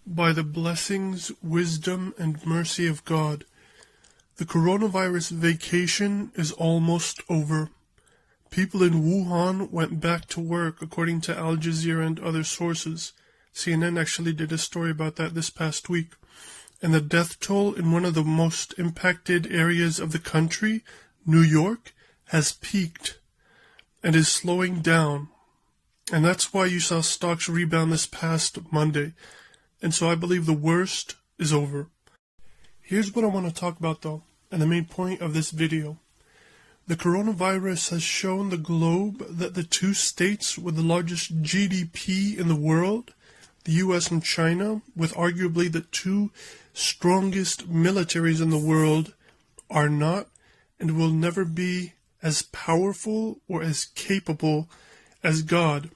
By the blessings, wisdom, and mercy of God, the coronavirus vacation is almost over. People in Wuhan went back to work, according to Al Jazeera and other sources. CNN actually did a story about that this past week. And the death toll in one of the most impacted areas of the country, New York, has peaked and is slowing down. And that's why you saw stocks rebound this past Monday. And so I believe the worst is over. Here's what I want to talk about though, and the main point of this video. The coronavirus has shown the globe that the two states with the largest GDP in the world, the US and China, with arguably the two strongest militaries in the world, are not and will never be as powerful or as capable as God.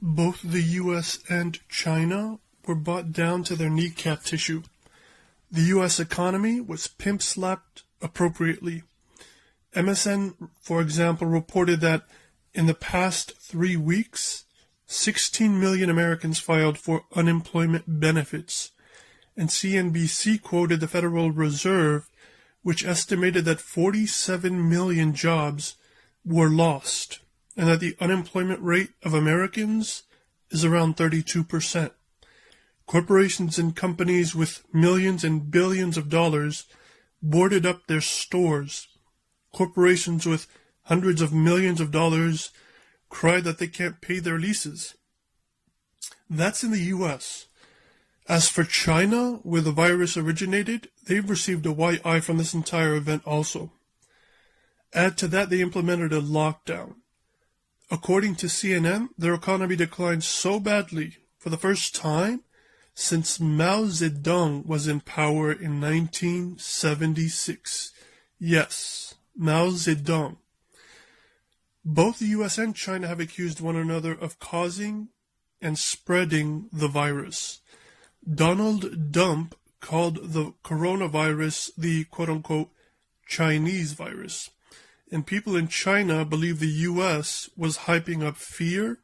Both the US and China were bought down to their kneecap tissue. The U.S. economy was pimp-slapped appropriately. MSN, for example, reported that in the past 3 weeks, 16 million Americans filed for unemployment benefits. And CNBC quoted the Federal Reserve, which estimated that 47 million jobs were lost, and that the unemployment rate of Americans is around 32%. Corporations and companies with millions and billions of dollars boarded up their stores. Corporations with hundreds of millions of dollars cry that they can't pay their leases. That's in the U.S. As for China, where the virus originated, they've received a white eye from this entire event also. Add to that, they implemented a lockdown. According to CNN, their economy declined so badly for the first time since Mao Zedong was in power in 1976. Yes, Mao Zedong. Both the US and China have accused one another of causing and spreading the virus. Donald Trump called the coronavirus the quote-unquote Chinese virus. And people in China believe the US was hyping up fear,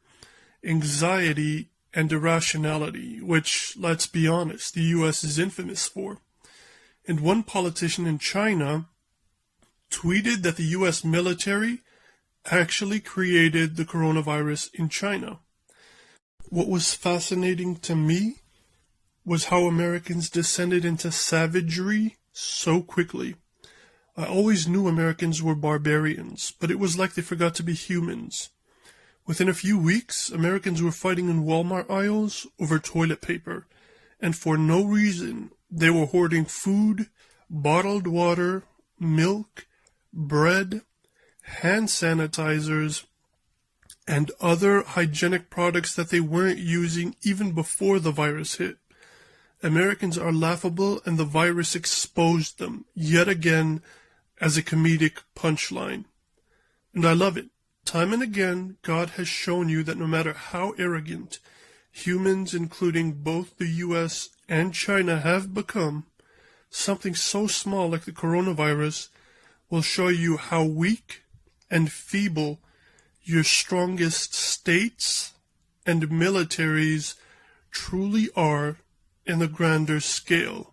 anxiety, and irrationality, which, let's be honest, the US is infamous for. And one politician in China tweeted that the US military actually created the coronavirus in China. What was fascinating to me was how Americans descended into savagery so quickly. I always knew Americans were barbarians, but it was like they forgot to be humans. Within a few weeks, Americans were fighting in Walmart aisles over toilet paper, and for no reason, they were hoarding food, bottled water, milk, bread, hand sanitizers, and other hygienic products that they weren't using even before the virus hit. Americans are laughable, and the virus exposed them, yet again, as a comedic punchline. And I love it. Time and again, God has shown you that no matter how arrogant humans, including both the US and China, have become, something so small like the coronavirus will show you how weak and feeble your strongest states and militaries truly are in the grander scale.